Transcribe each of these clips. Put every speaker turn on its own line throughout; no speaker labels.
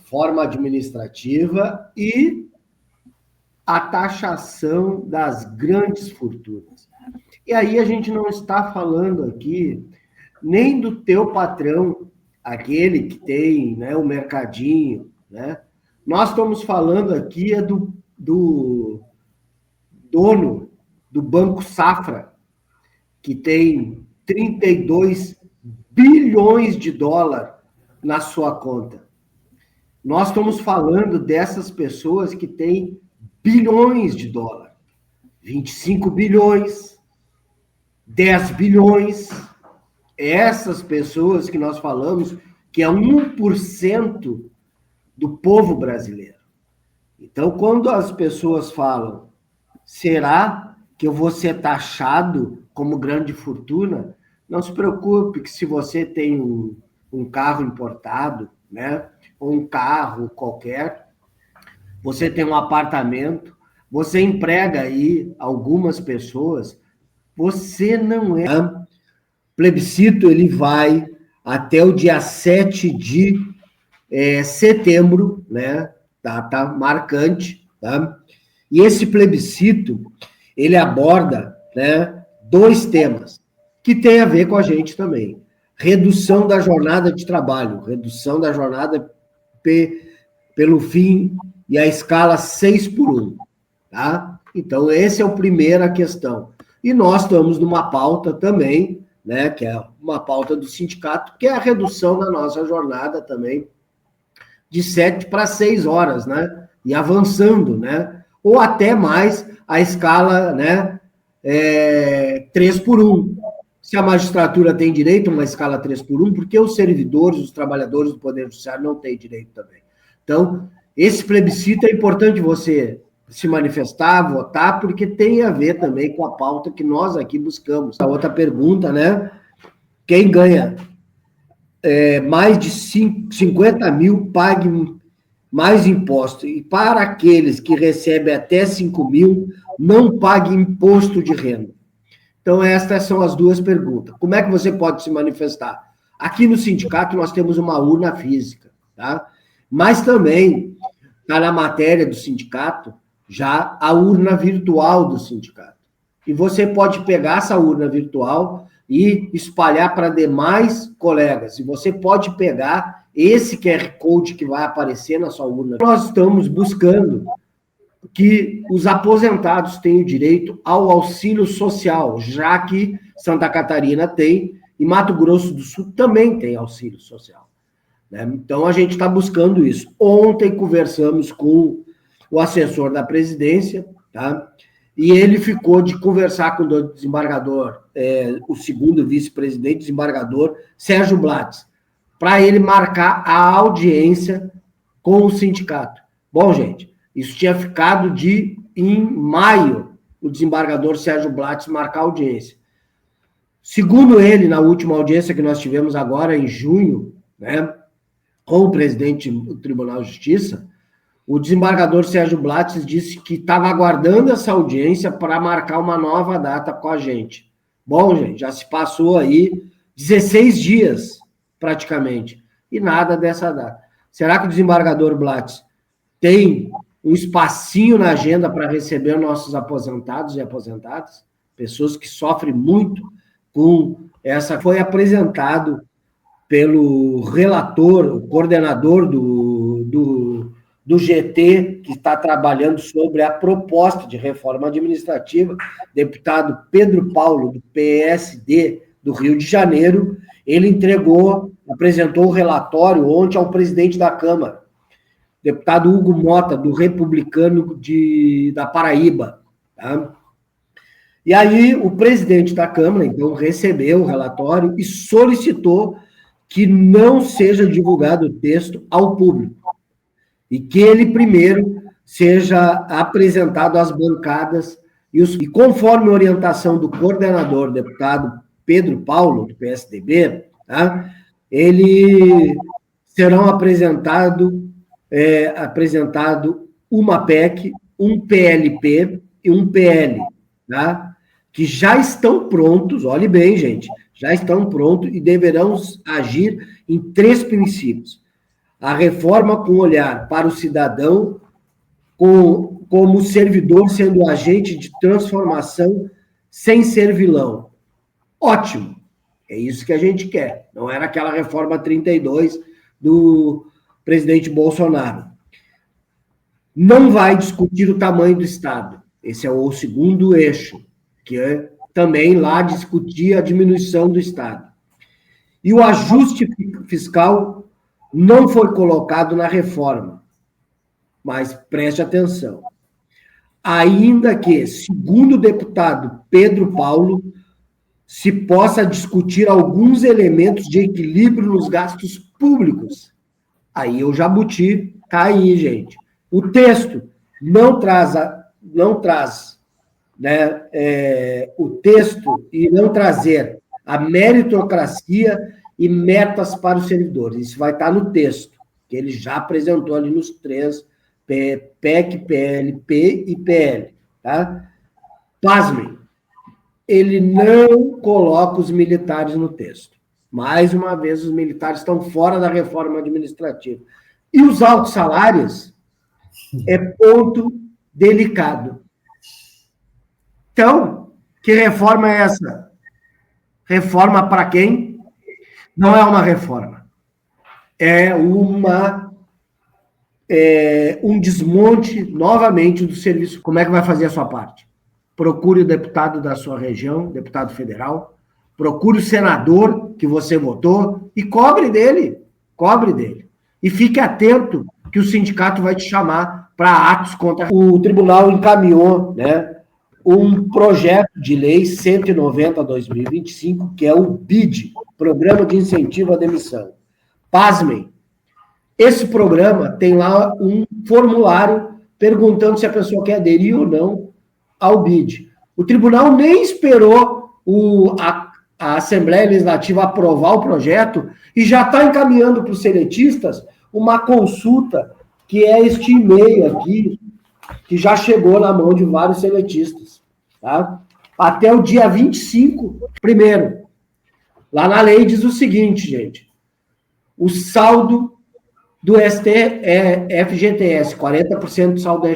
reforma administrativa e a taxação das grandes fortunas. E aí a gente não está falando aqui nem do teu patrão, aquele que tem, né, o mercadinho, né? Nós estamos falando aqui do dono do Banco Safra, que tem 32 bilhões de dólares na sua conta. Nós estamos falando dessas pessoas que têm bilhões de dólares, 25 bilhões, 10 bilhões. Essas pessoas que nós falamos que é 1% do povo brasileiro. Então, quando as pessoas falam, será que eu vou ser taxado como grande fortuna? Não se preocupe que se você tem um carro importado, né, ou um carro qualquer, você tem um apartamento, você emprega aí algumas pessoas, você não é... O plebiscito ele vai até o dia 7 de setembro, né, data marcante, tá? E esse plebiscito, ele aborda, né, 2 temas que tem a ver com a gente também. Redução da jornada de trabalho, redução da jornada pelo fim e a escala 6x1, tá? Então, essa é a primeira questão. E nós estamos numa pauta também, né, que é uma pauta do sindicato, que é a redução da nossa jornada também de 7 para 6 horas, né? E avançando, né? Ou até mais a escala, né, 3x1. Se a magistratura tem direito a uma escala 3x1, porque os servidores, os trabalhadores do Poder Judiciário não têm direito também. Então, esse plebiscito é importante você se manifestar, votar, porque tem a ver também com a pauta que nós aqui buscamos. A outra pergunta, né? Quem ganha mais de 50 mil pague mais imposto. E para aqueles que recebem até 5 mil, não pague imposto de renda. Então, estas são as 2 perguntas. Como é que você pode se manifestar? Aqui no sindicato nós temos uma urna física, tá? Mas também está na matéria do sindicato já a urna virtual do sindicato. E você pode pegar essa urna virtual e espalhar para demais colegas. E você pode pegar esse QR Code que vai aparecer na sua urna. Nós estamos buscando que os aposentados tenham direito ao auxílio social, já que Santa Catarina tem e Mato Grosso do Sul também tem auxílio social, né? Então, a gente está buscando isso. Ontem conversamos com o assessor da presidência, tá? E ele ficou de conversar com o desembargador, o segundo vice-presidente, desembargador Sérgio Blatz, para ele marcar a audiência com o sindicato. Bom, gente, isso tinha ficado em maio, o desembargador Sérgio Blatz marcar a audiência. Segundo ele, na última audiência que nós tivemos agora, em junho, né, com o presidente do Tribunal de Justiça, o desembargador Sérgio Blatz disse que estava aguardando essa audiência para marcar uma nova data com a gente. Bom, gente, já se passou aí 16 dias, praticamente, e nada dessa data. Será que o desembargador Blatz tem um espacinho na agenda para receber nossos aposentados e aposentadas? Pessoas que sofrem muito com essa... Foi apresentado pelo relator, o coordenador do GT, que está trabalhando sobre a proposta de reforma administrativa, deputado Pedro Paulo, do PSD do Rio de Janeiro. Ele apresentou o relatório ontem ao presidente da Câmara, deputado Hugo Mota, do Republicano da Paraíba, tá? E aí o presidente da Câmara, então, recebeu o relatório e solicitou que não seja divulgado o texto ao público e que ele primeiro seja apresentado às bancadas e conforme a orientação do coordenador, deputado Pedro Paulo, do PSDB, tá? Ele serão apresentado uma PEC, um PLP e um PL, tá? Que já estão prontos, olhe bem, gente, já estão prontos e deverão agir em 3 princípios. A reforma com olhar para o cidadão, como servidor sendo agente de transformação sem ser vilão. Ótimo. É isso que a gente quer. Não era aquela reforma 32 do presidente Bolsonaro. Não vai discutir o tamanho do Estado. Esse é o segundo eixo, que é também lá discutir a diminuição do Estado. E o ajuste fiscal não foi colocado na reforma. Mas preste atenção. Ainda que, segundo o deputado Pedro Paulo, se possa discutir alguns elementos de equilíbrio nos gastos públicos. Aí o jabuti está aí, gente. O texto não traz, né, o texto e não trazer a meritocracia e metas para os servidores. Isso vai estar no texto, que ele já apresentou ali nos 3, PEC, PLP e PL. Tá? Pasmem, ele não coloca os militares no texto. Mais uma vez, os militares estão fora da reforma administrativa. E os altos salários é ponto delicado. Então, que reforma é essa? Reforma para quem? Não é uma reforma. É um desmonte, novamente, do serviço. Como é que vai fazer a sua parte? Procure o deputado da sua região, deputado federal, procure o senador que você votou e cobre dele. E fique atento que o sindicato vai te chamar para atos contra... O tribunal encaminhou, né, um projeto de lei 190/2025, que é o BID, Programa de Incentivo à Demissão. Pasmem, esse programa tem lá um formulário perguntando se a pessoa quer aderir ou não ao BID. O tribunal nem esperou a Assembleia Legislativa aprovar o projeto e já está encaminhando para os seletistas uma consulta, que é este e-mail aqui, que já chegou na mão de vários seletistas. Tá? Até o dia 25, primeiro. Lá na lei diz o seguinte, gente. O saldo do FGTS, 40% do saldo do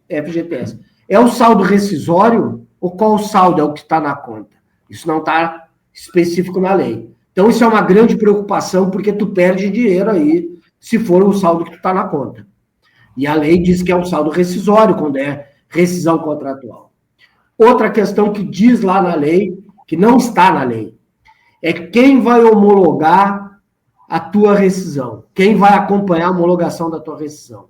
FGTS. É o saldo rescisório ou qual o saldo é o que está na conta? Isso não está específico na lei. Então, isso é uma grande preocupação, porque tu perde dinheiro aí, se for o saldo que tu está na conta. E a lei diz que é um saldo rescisório, quando é rescisão contratual. Outra questão que diz lá na lei, que não está na lei, é quem vai homologar a tua rescisão, quem vai acompanhar a homologação da tua rescisão.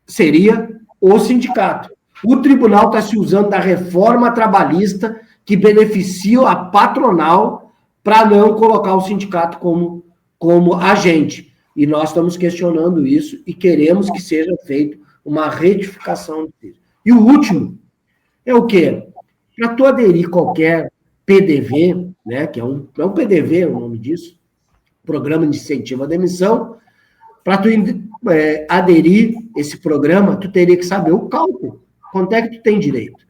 Seria o sindicato. O tribunal está se usando da reforma trabalhista que beneficia a patronal para não colocar o sindicato como agente. E nós estamos questionando isso e queremos que seja feita uma retificação disso. E o último é o quê? Para tu aderir qualquer PDV, né, que é um PDV, o nome disso, Programa de Incentivo à Demissão, para tu aderir esse programa, tu teria que saber o cálculo. Quanto é que tu tem direito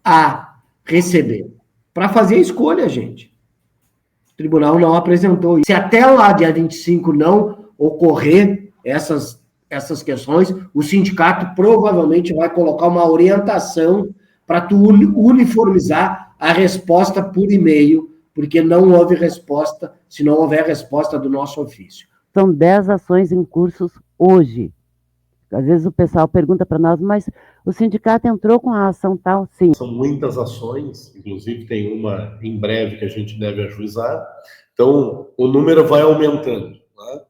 a receber? Para fazer a escolha, gente. O tribunal não apresentou isso. Se até lá, dia 25, não ocorrer essas questões, o sindicato provavelmente vai colocar uma orientação para tu uniformizar a resposta por e-mail, porque não houve resposta, se não houver resposta do nosso ofício.
São 10 ações em cursos hoje. Às vezes o pessoal pergunta para nós, mas o sindicato entrou com a ação tal? Sim.
São muitas ações, inclusive tem uma em breve que a gente deve ajuizar. Então, o número vai aumentando. Tá?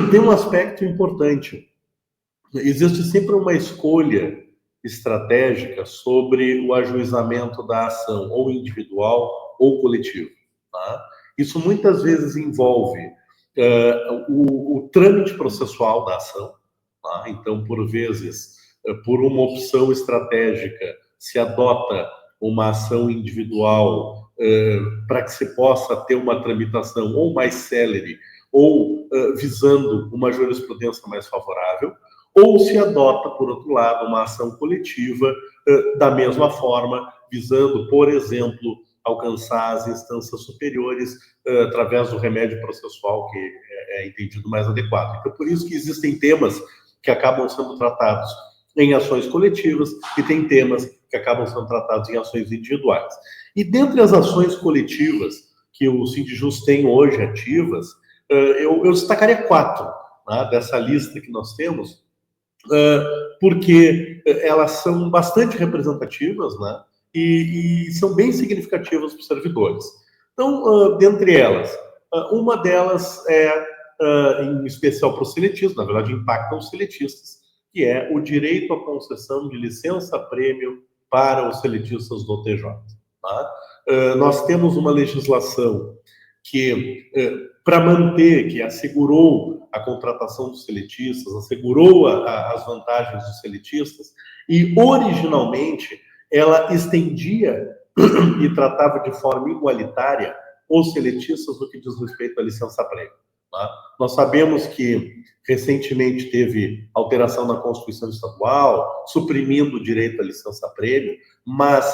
Tem um aspecto importante. Existe sempre uma escolha estratégica sobre o ajuizamento da ação, ou individual ou coletivo. Tá? Isso muitas vezes envolve o trâmite processual da ação. Tá? Então, por vezes, por uma opção estratégica, se adota uma ação individual para que se possa ter uma tramitação ou mais célere, ou visando uma jurisprudência mais favorável, ou se adota, por outro lado, uma ação coletiva da mesma forma, visando, por exemplo, alcançar as instâncias superiores através do remédio processual que é é entendido mais adequado. Então, por isso que existem temas que acabam sendo tratados em ações coletivas e tem temas que acabam sendo tratados em ações individuais. E dentre as ações coletivas que o Sindjus tem hoje ativas, eu destacaria 4, né, dessa lista que nós temos, porque elas são bastante representativas, né, e são bem significativas para os servidores. Então, dentre elas, uma delas em especial para os seletistas, na verdade impactam os seletistas, que é o direito à concessão de licença-prêmio para os seletistas do TJ. Tá? Nós temos uma legislação que, para manter, que assegurou a contratação dos seletistas, assegurou as vantagens dos seletistas, e originalmente ela estendia e tratava de forma igualitária os seletistas no que diz respeito à licença-prêmio. Tá? Nós sabemos que recentemente teve alteração na Constituição Estadual, suprimindo o direito à licença-prêmio, mas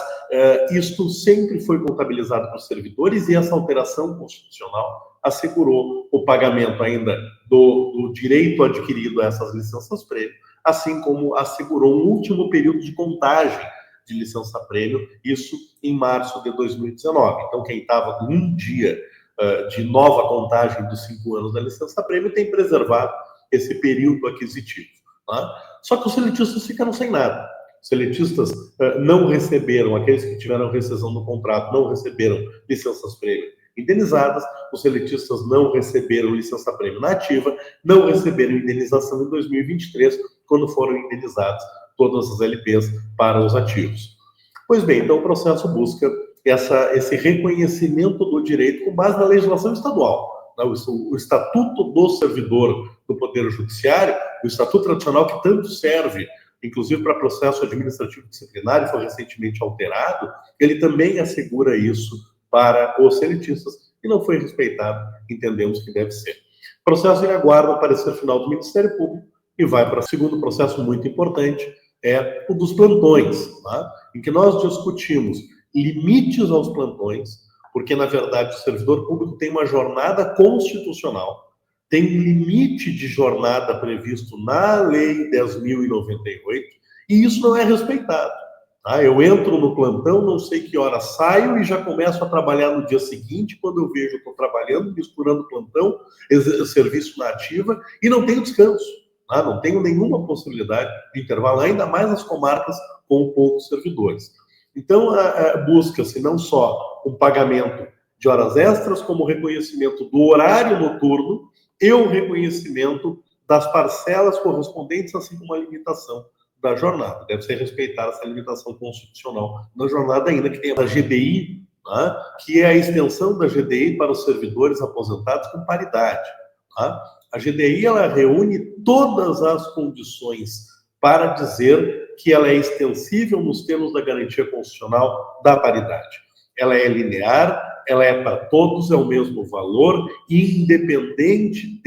isto sempre foi contabilizado para os servidores e essa alteração constitucional assegurou o pagamento ainda do direito adquirido a essas licenças-prêmio, assim como assegurou um último período de contagem de licença-prêmio, isso em março de 2019. Então, quem estava com um dia de nova contagem dos 5 anos da licença-prêmio tem preservado esse período aquisitivo. Tá? Só que os seletistas ficaram sem nada. Os seletistas não receberam, aqueles que tiveram rescisão do contrato, não receberam licenças-prêmio indenizadas, os seletistas não receberam licença-prêmio na ativa, não receberam indenização em 2023, quando foram indenizados todas as LPs para os ativos. Pois bem, então o processo busca esse reconhecimento do direito com base na legislação estadual. O Estatuto do Servidor do Poder Judiciário, o Estatuto Tradicional que tanto serve, inclusive para processo administrativo disciplinar, e foi recentemente alterado, ele também assegura isso para os seletistas e não foi respeitado, entendemos que deve ser. O processo ele aguarda o parecer final do Ministério Público e vai para o segundo processo muito importante, é o dos plantões, tá? Em que nós discutimos limites aos plantões, porque, na verdade, o servidor público tem uma jornada constitucional, tem um limite de jornada previsto na Lei 10.098, e isso não é respeitado. Tá? Eu entro no plantão, não sei que hora saio e já começo a trabalhar no dia seguinte, quando eu vejo, estou trabalhando, misturando plantão, serviço na ativa, e não tenho descanso. Tá? Não tenho nenhuma possibilidade de intervalo, ainda mais nas comarcas com poucos servidores. Então, busca-se não só um pagamento de horas extras, como o reconhecimento do horário noturno e o reconhecimento das parcelas correspondentes, assim como a limitação da jornada. Deve ser respeitada essa limitação constitucional na jornada, ainda que tenha a GDI, né, que é a extensão da GDI para os servidores aposentados com paridade. Tá? A GDI ela reúne todas as condições para dizer que ela é extensível nos termos da garantia constitucional da paridade. Ela é linear, ela é para todos, é o mesmo valor, independente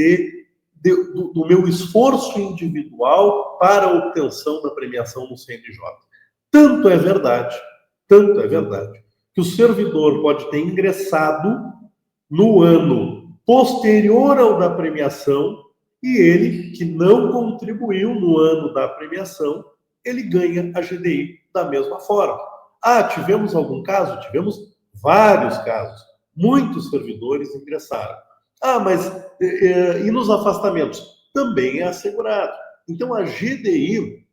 do meu esforço individual para a obtenção da premiação no CNJ. Tanto é verdade, que o servidor pode ter ingressado no ano posterior ao da premiação e ele, que não contribuiu no ano da premiação, ele ganha a GDI da mesma forma. Tivemos algum caso? Tivemos vários casos. Muitos servidores ingressaram. Mas e nos afastamentos? Também é assegurado. Então, a GDI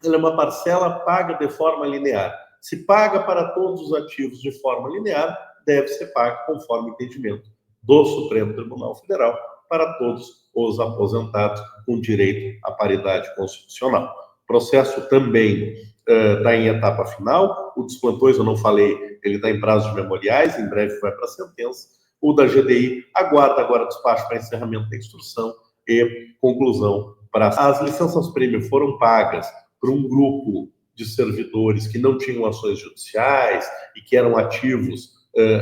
ela é uma parcela paga de forma linear. Se paga para todos os ativos de forma linear, deve ser paga conforme o entendimento do Supremo Tribunal Federal para todos os aposentados com direito à paridade constitucional. O processo também está em etapa final. O dos plantões, eu não falei, ele está em prazos memoriais, em breve vai para a sentença. O da GDI aguarda agora despacho para encerramento da instrução e conclusão. As licenças-prêmio foram pagas por um grupo de servidores que não tinham ações judiciais e que eram ativos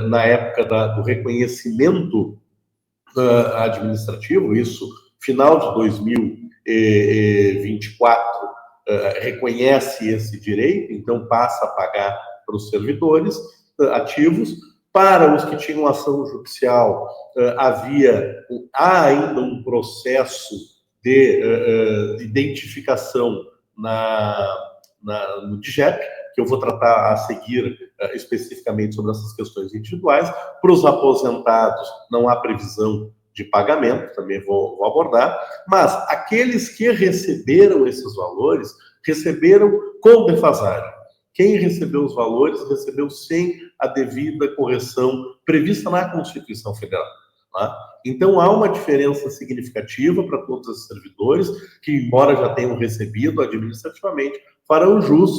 na época do reconhecimento administrativo, isso final de 2024, reconhece esse direito, então passa a pagar para os servidores ativos. Para os que tinham ação judicial, há ainda um processo de identificação no DIGEP, que eu vou tratar a seguir especificamente sobre essas questões individuais. Para os aposentados, não há previsão de pagamento, também vou abordar, mas aqueles que receberam esses valores, receberam com defasagem. Quem recebeu os valores, recebeu sem a devida correção prevista na Constituição Federal. Tá? Então, há uma diferença significativa para todos esses servidores, que, embora já tenham recebido administrativamente, farão jus,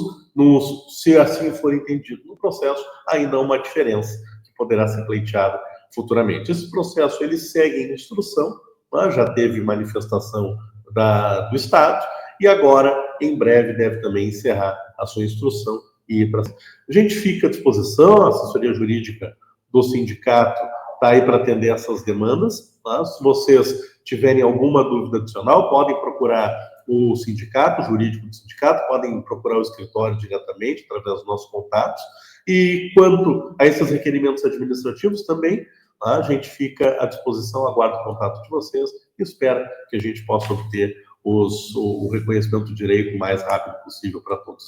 se assim for entendido no processo, ainda há uma diferença que poderá ser pleiteada futuramente. Esse processo, ele segue em instrução, tá? Já teve manifestação do Estado, e agora, em breve, deve também encerrar a sua instrução e ir para... A gente fica à disposição, a assessoria jurídica do sindicato está aí para atender essas demandas. Tá? Se vocês tiverem alguma dúvida adicional, podem procurar o sindicato, o jurídico do sindicato, podem procurar o escritório diretamente, através dos nossos contatos. E quanto a esses requerimentos administrativos também, tá? A gente fica à disposição, aguardo o contato de vocês e espero que a gente possa obter o reconhecimento do direito o mais rápido possível para todos.